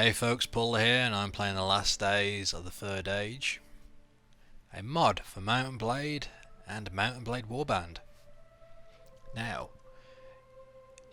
Hey folks, Pauleh here, and I'm playing the last days of the Third Age, a mod for Mount and Blade and Mount and Blade Warband. Now,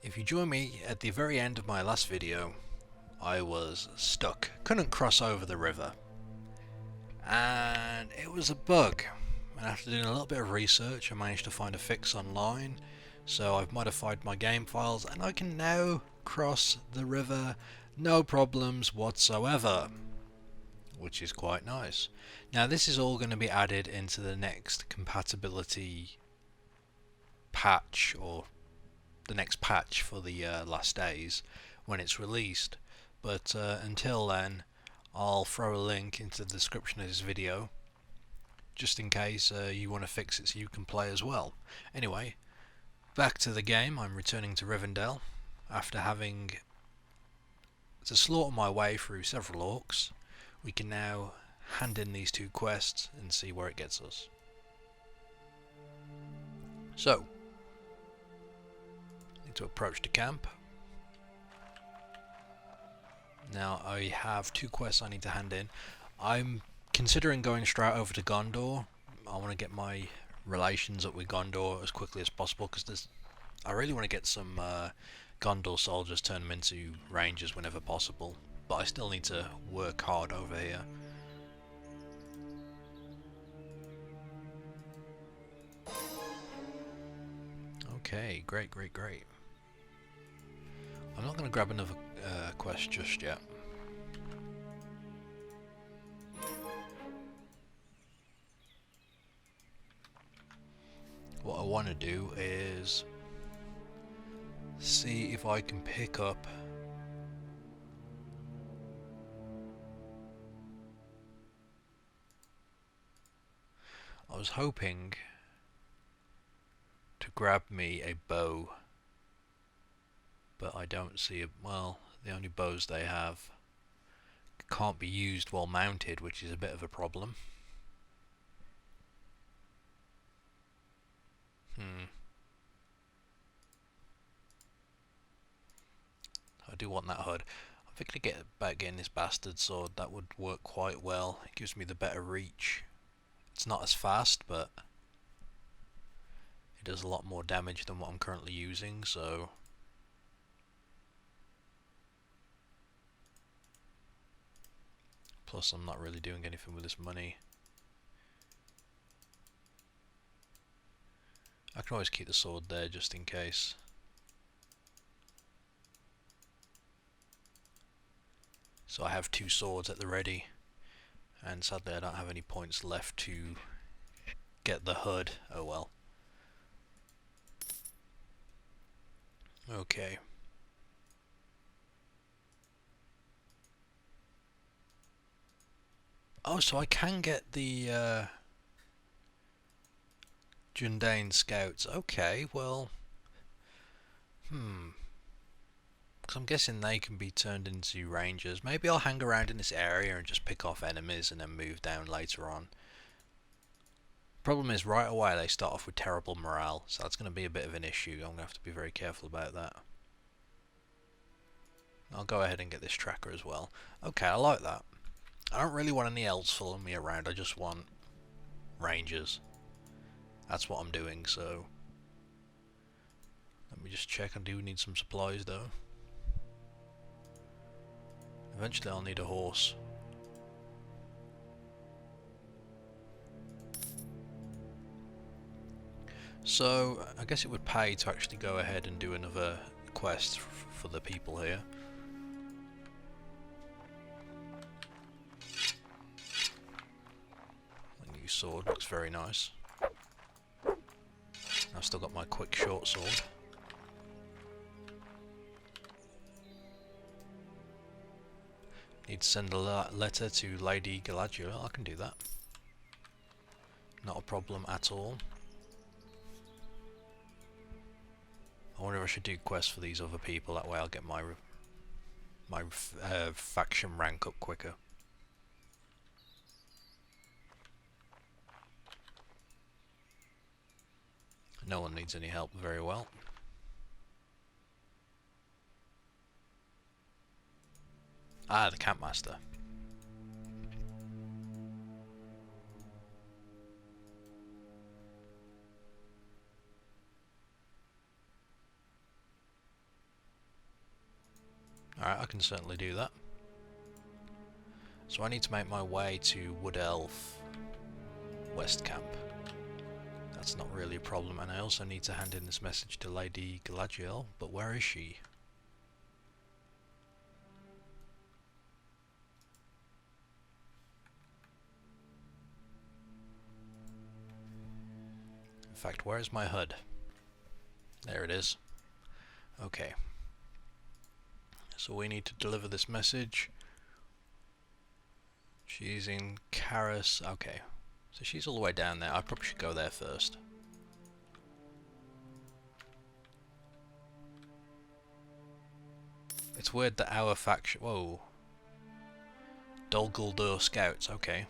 if you join me at the very end of my last video, I was stuck, couldn't cross over the river, and it was a bug. And after doing a little bit of research, I managed to find a fix online, so I've modified my game files and I can now cross the river no problems whatsoever, which is quite nice. Now this is all going to be added into the next compatibility patch, or the next patch for the last days when it's released, but until then I'll throw a link into the description of this video just in case you want to fix it so you can play as well. Anyway, back to the game. I'm returning to Rivendell after having to slaughter my way through several orcs. We can now hand in these two quests and see where it gets us. So, need to approach the camp. Now I have two quests I need to hand in. I'm considering going straight over to Gondor. I want to get my relations up with Gondor as quickly as possible because I really want to get some Gondor soldiers, turn them into rangers whenever possible. But I still need to work hard over here. Okay, great. I'm not going to grab another quest just yet. What I want to do is see if I can pick up I was hoping to grab me a bow, but I don't see a, well, the only bows they have can't be used while mounted, which is a bit of a problem. I do want that HUD. I'm thinking to get about getting this bastard sword. That would work quite well. It gives me the better reach. It's not as fast, but it does a lot more damage than what I'm currently using, so plus I'm not really doing anything with this money. I can always keep the sword there just in case. So I have two swords at the ready, and sadly I don't have any points left to get the HUD. Oh well. Okay. Oh, so I can get the Jundane scouts. Okay, well, because I'm guessing they can be turned into rangers. Maybe I'll hang around in this area and just pick off enemies and then move down later on. Problem is, right away they start off with terrible morale, so that's going to be a bit of an issue. I'm going to have to be very careful about that. I'll go ahead and get this tracker as well. Okay, I like that. I don't really want any elves following me around, I just want rangers. That's what I'm doing, so let me just check. I do need some supplies though. Eventually I'll need a horse. So I guess it would pay to actually go ahead and do another quest for the people here. The new sword looks very nice. I've still got my quick short sword. Need to send a letter to Lady Galadriel. I can do that. Not a problem at all. I wonder if I should do quests for these other people. That way I'll get my faction rank up quicker. No one needs any help. Very well. Ah, the campmaster. Alright, I can certainly do that. So I need to make my way to Wood Elf West Camp. That's not really a problem, and I also need to hand in this message to Lady Galadriel, but where is she? In fact, where is my HUD? There it is. Okay. So we need to deliver this message. She's in Karis. Okay. So she's all the way down there. I probably should go there first. It's weird that our faction... Whoa. Dol Guldur Scouts. Okay.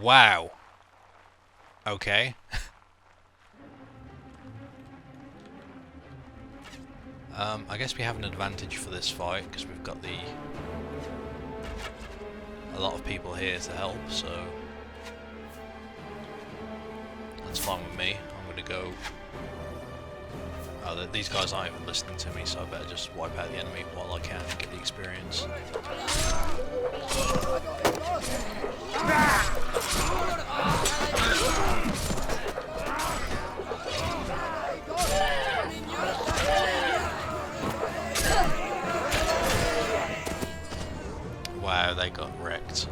Wow. Okay. I guess we have an advantage for this fight because we've got a lot of people here to help, so that's fine with me. I'm gonna go. Oh, these guys aren't even listening to me, so I better just wipe out the enemy while I can and get the experience. Wow, they got wrecked.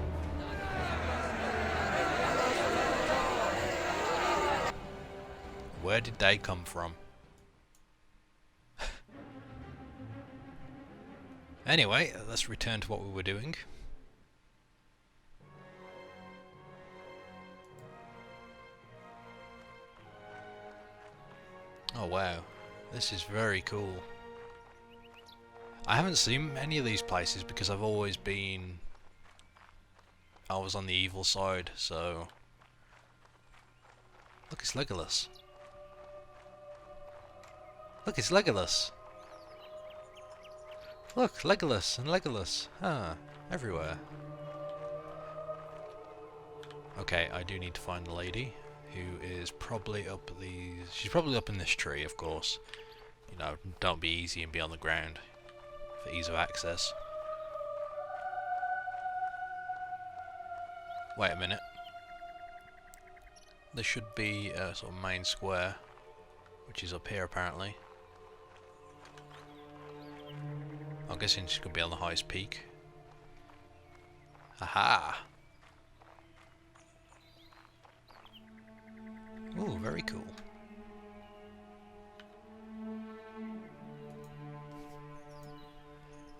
Where did they come from? Anyway, let's return to what we were doing. Oh wow, this is very cool. I haven't seen any of these places because I've always been... I was on the evil side, so... Look, it's Legolas. Look, it's Legolas. Look, Legolas and Legolas. Ah, everywhere. Okay, I do need to find the lady, who is probably up these... She's probably up in this tree, of course. You know, don't be easy and be on the ground for ease of access. Wait a minute. There should be a sort of main square, which is up here apparently. I'm guessing she's going to be on the highest peak. Aha! Ooh, very cool.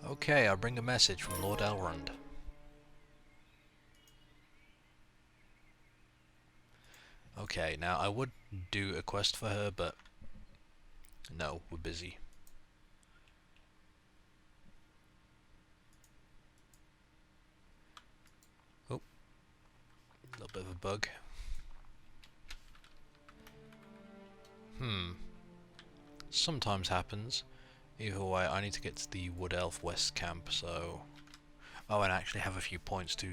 Okay, I'll bring a message from Lord Elrond. Okay, now I would do a quest for her, but no, we're busy. Oh, a little bit of a bug. Sometimes happens. Either way, I need to get to the Wood Elf West Camp, so... Oh, and I actually have a few points to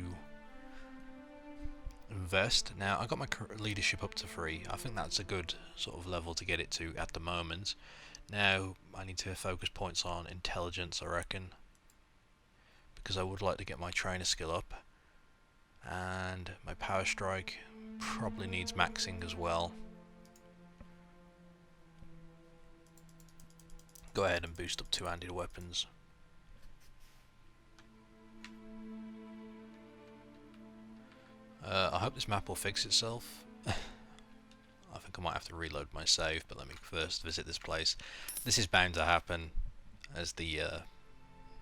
invest. Now, I got my leadership up to 3. I think that's a good sort of level to get it to at the moment. Now, I need to focus points on intelligence, I reckon. Because I would like to get my trainer skill up. And my power strike probably needs maxing as well. Go ahead and boost up two-handed weapons. I hope this map will fix itself. I think I might have to reload my save, but let me first visit this place. This is bound to happen, as the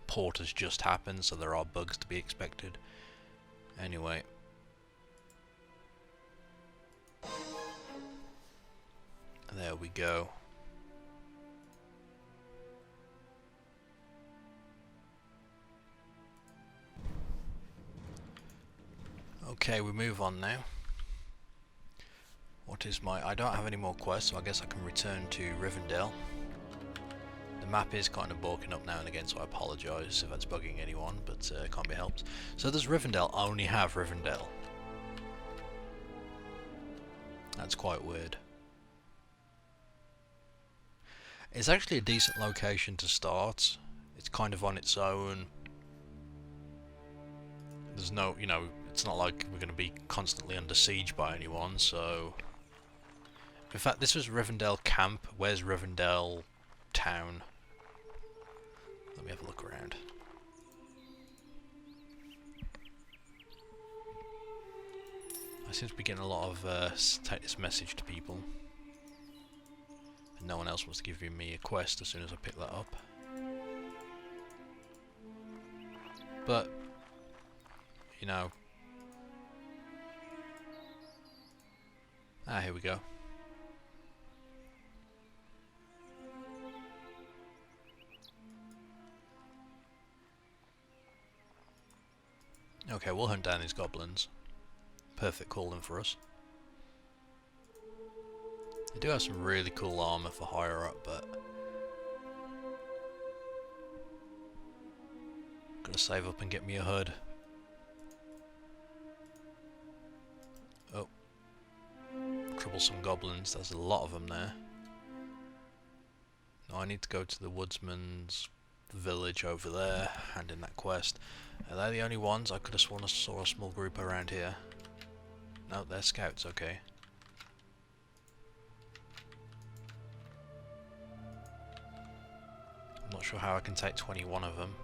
port has just happened, so there are bugs to be expected. Anyway. There we go. Okay, we move on now. What is my... I don't have any more quests, so I guess I can return to Rivendell. The map is kind of bulking up now and again, so I apologise if that's bugging anyone, but it can't be helped. So does Rivendell only have Rivendell? That's quite weird. It's actually a decent location to start. It's kind of on its own. There's no, you know, it's not like we're going to be constantly under siege by anyone, so... In fact, this was Rivendell Camp. Where's Rivendell Town? Let me have a look around. I seem to be getting a lot of take this message to people. And no one else wants to give me a quest as soon as I pick that up. But, you know... Ah, here we go. Okay, we'll hunt down these goblins. Perfect calling for us. They do have some really cool armour for higher up, but... Gotta save up and get me a hood. Oh. Troublesome goblins, there's a lot of them there. Now I need to go to the woodsman's village over there, hand in that quest. Are they the only ones? I could have sworn I saw a small group around here. No, they're scouts, okay. I'm not sure how I can take 21 of them.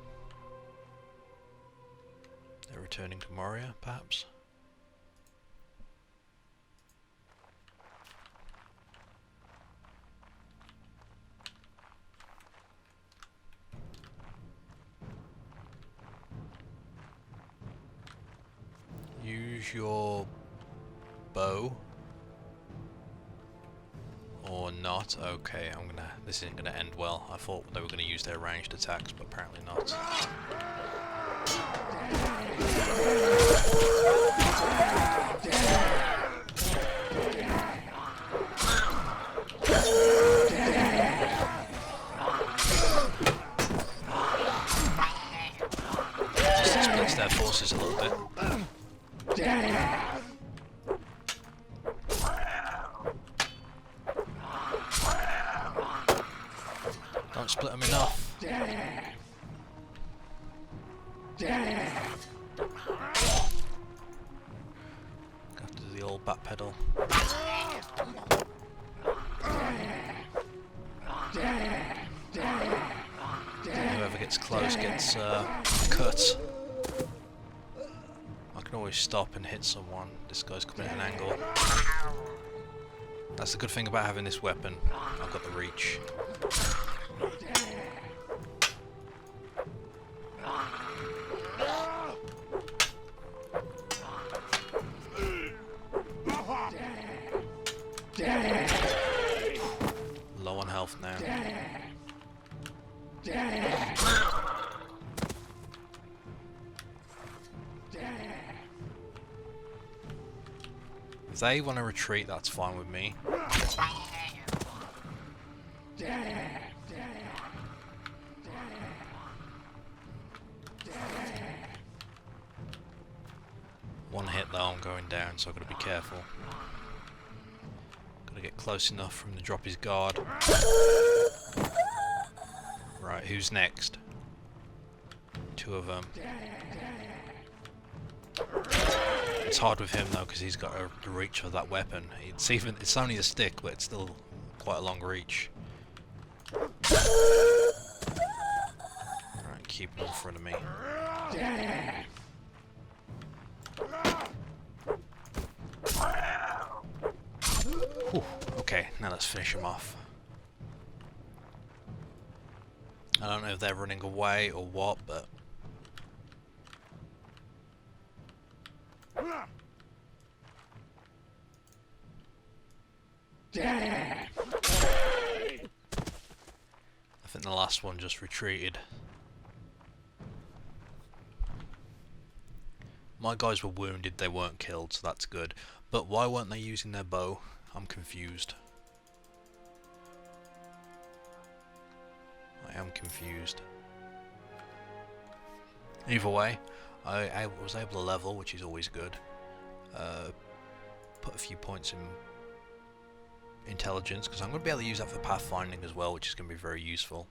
They're returning to Moria, perhaps? Use your bow or not. Okay, this isn't gonna end well. I thought they were gonna use their ranged attacks, but apparently not. Just splits their forces a little bit. Don't split them enough. Got to do the old back pedal. Whoever gets close gets cut. I can always stop and hit someone. This guy's coming at an angle. That's the good thing about having this weapon. I've got the reach. Low on health now. If they want to retreat, that's fine with me. One hit though, I'm going down, so I've got to be careful. Got to get close enough for him to drop his guard. Right, who's next? Two of them. It's hard with him though because he's got a reach for that weapon. It's only a stick, but it's still quite a long reach. Right, keep him in front of me. Whew, okay, now let's finish him off. I don't know if they're running away or what, but I think the last one just retreated. My guys were wounded, they weren't killed, so that's good. But why weren't they using their bow? I'm confused. I am confused. Either way, I was able to level, which is always good. Put a few points in intelligence, because I'm going to be able to use that for pathfinding as well, which is going to be very useful.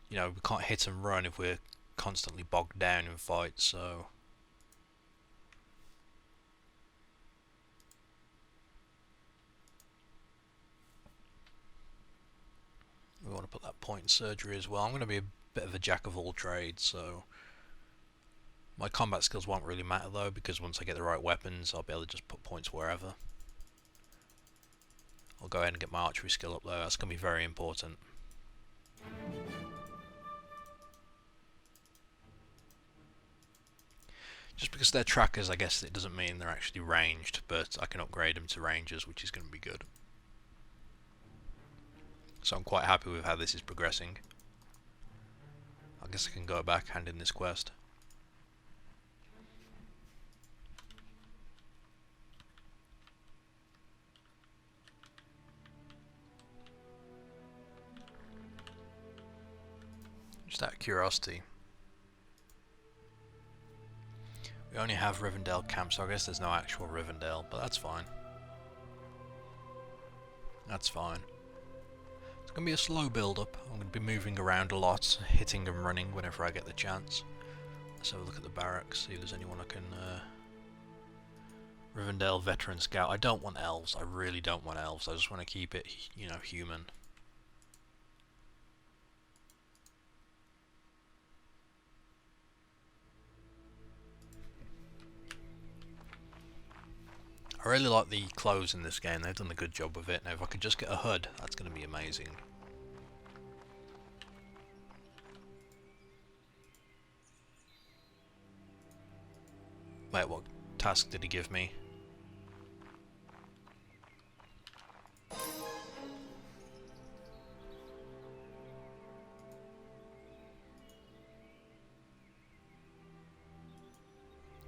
You know, we can't hit and run if we're constantly bogged down in fights, so... We want to put that point in surgery as well. I'm going to be a bit of a jack of all trades, so... My combat skills won't really matter though, because once I get the right weapons, I'll be able to just put points wherever. I'll go ahead and get my archery skill up though, that's going to be very important. Just because they're trackers, I guess it doesn't mean they're actually ranged, but I can upgrade them to rangers, which is going to be good. So I'm quite happy with how this is progressing. I guess I can go back, hand in this quest. Just out of curiosity. We only have Rivendell camp, so I guess there's no actual Rivendell, but that's fine. That's fine. It's going to be a slow build-up. I'm going to be moving around a lot, hitting and running whenever I get the chance. Let's have a look at the barracks, see if there's anyone I can... Rivendell Veteran Scout. I don't want elves. I really don't want elves. I just want to keep it, you know, human. I really like the clothes in this game, they've done a good job with it. Now if I could just get a hood, that's going to be amazing. Wait, what task did he give me?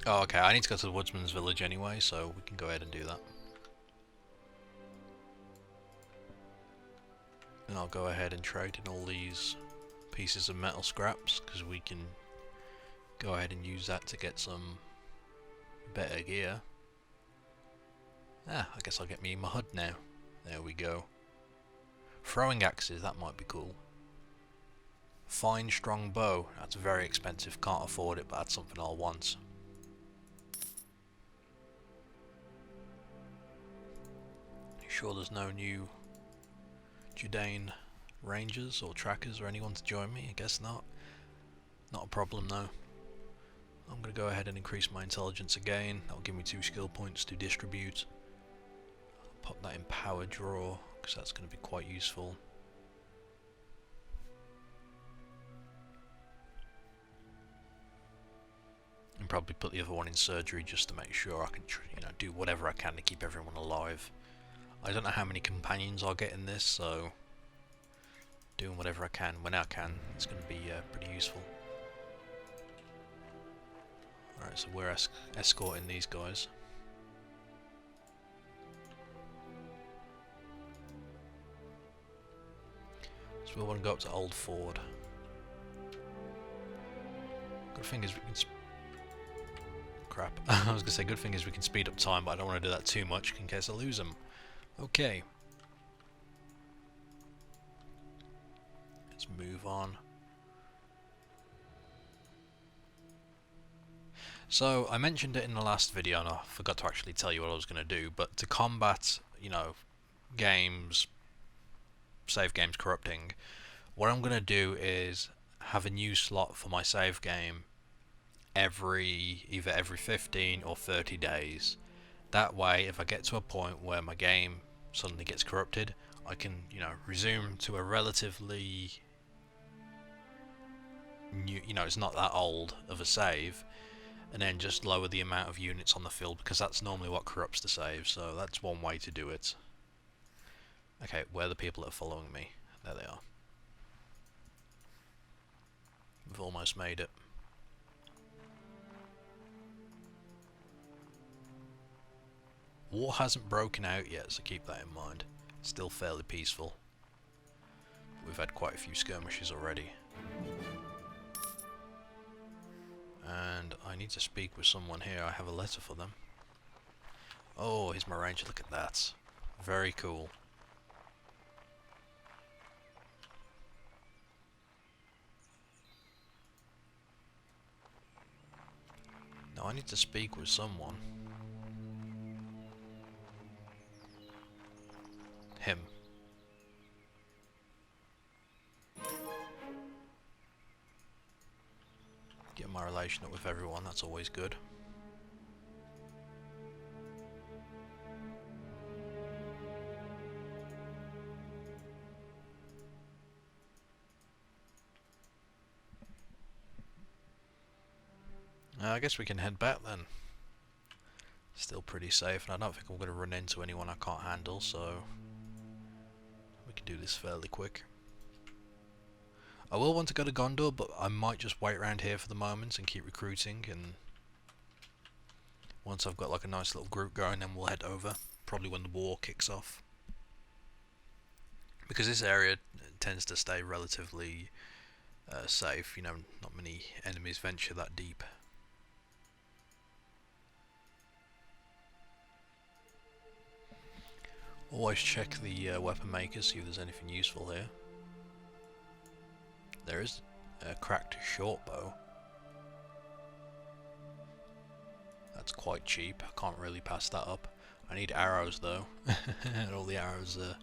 Oh, okay, I need to go to the Woodsman's Village anyway, so we can go ahead and do that. And I'll go ahead and trade in all these pieces of metal scraps, because we can go ahead and use that to get some better gear. Ah, I guess I'll get me my hood now. There we go. Throwing axes, that might be cool. Fine strong bow, that's very expensive, can't afford it, but that's something I'll want. Sure there's no new Judean rangers or trackers or anyone to join me? I guess not. Not a problem though. I'm going to go ahead and increase my intelligence again. That'll give me 2 skill points to distribute. I'll pop that in power draw because that's going to be quite useful. And probably put the other one in surgery just to make sure I can, you know, do whatever I can to keep everyone alive. I don't know how many companions I'll get in this, so doing whatever I can when I can is going to be pretty useful. Alright, so we're escorting these guys. So we want to go up to Old Ford. Good thing is we can... Crap. I was going to say good thing is we can speed up time, but I don't want to do that too much in case I lose them. Okay. Let's move on. So, I mentioned it in the last video and I forgot to actually tell you what I was going to do, but to combat, you know, save games corrupting, what I'm going to do is have a new slot for my save game either every 15 or 30 days. That way, if I get to a point where my game suddenly gets corrupted, I can, you know, resume to a relatively new, you know, it's not that old of a save, and then just lower the amount of units on the field, because that's normally what corrupts the save, so that's one way to do it. Okay, where are the people that are following me? There they are. We've almost made it. . War hasn't broken out yet, so keep that in mind. It's still fairly peaceful. We've had quite a few skirmishes already. And I need to speak with someone here. I have a letter for them. Oh, here's my ranger. Look at that. Very cool. Now I need to speak with someone. Him. Get my relation up with everyone, that's always good. I guess we can head back then. Still pretty safe, and I don't think I'm going to run into anyone I can't handle, so we can do this fairly quick. I will want to go to Gondor, but I might just wait around here for the moment and keep recruiting, and once I've got like a nice little group going, then we'll head over, probably when the war kicks off. Because this area tends to stay relatively safe, you know, not many enemies venture that deep. Always check the weapon makers, see if there's anything useful here. There is a cracked short bow. That's quite cheap, I can't really pass that up. I need arrows though, and all the arrows are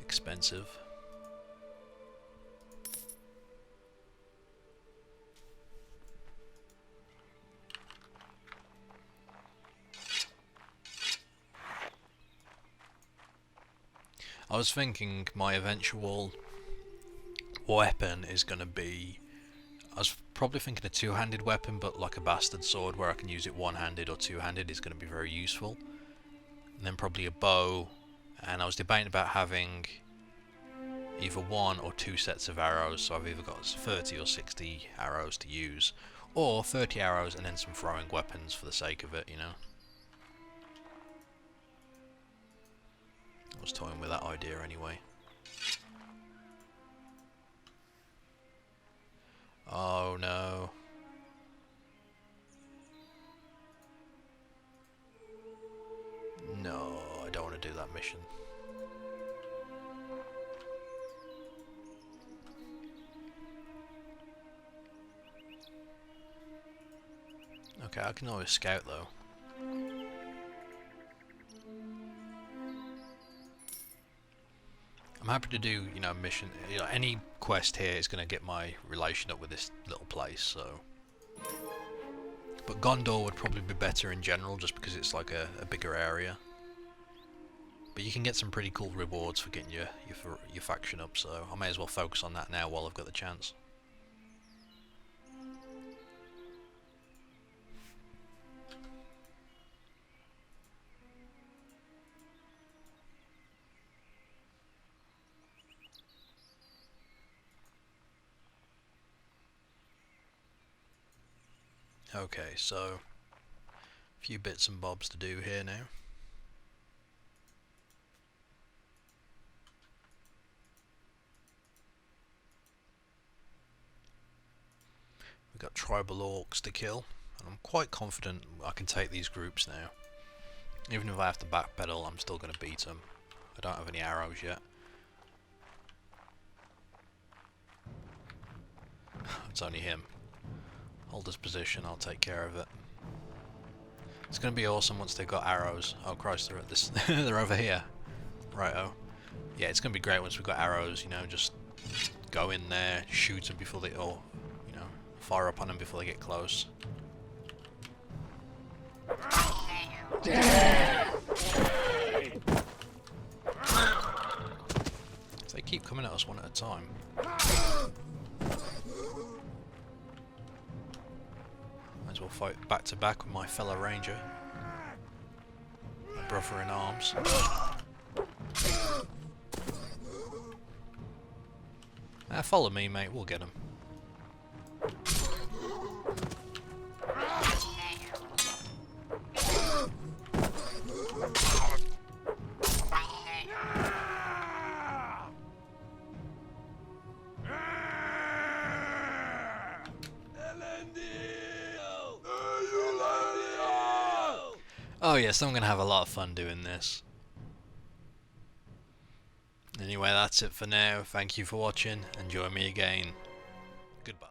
expensive. I was thinking my eventual weapon is going to be, I was probably thinking a two-handed weapon, but like a bastard sword where I can use it one-handed or two-handed is going to be very useful. And then probably a bow, and I was debating about having either one or two sets of arrows, so I've either got 30 or 60 arrows to use, or 30 arrows and then some throwing weapons for the sake of it, you know. I was toying with that idea anyway. Oh no. No, I don't want to do that mission. Okay, I can always scout though. I'm happy to do, you know, mission. You know, any quest here is going to get my relation up with this little place. So, but Gondor would probably be better in general, just because it's like a bigger area. But you can get some pretty cool rewards for getting your faction up. So I may as well focus on that now while I've got the chance. Okay, so a few bits and bobs to do here now. We've got tribal orcs to kill, and I'm quite confident I can take these groups now. Even if I have to backpedal, I'm still going to beat them. I don't have any arrows yet. It's only him. Hold this position, I'll take care of it. It's going to be awesome once they've got arrows. Oh Christ, they're at this. They're over here. Righto. Yeah, it's going to be great once we've got arrows, you know, just go in there, shoot them before they, or, you know, fire up on them before they get close. They keep coming at us one at a time. Might as well fight back to back with my fellow ranger. My brother in arms. Follow me, mate, we'll get him. Oh yes, I'm going to have a lot of fun doing this. Anyway, that's it for now. Thank you for watching, and join me again. Goodbye.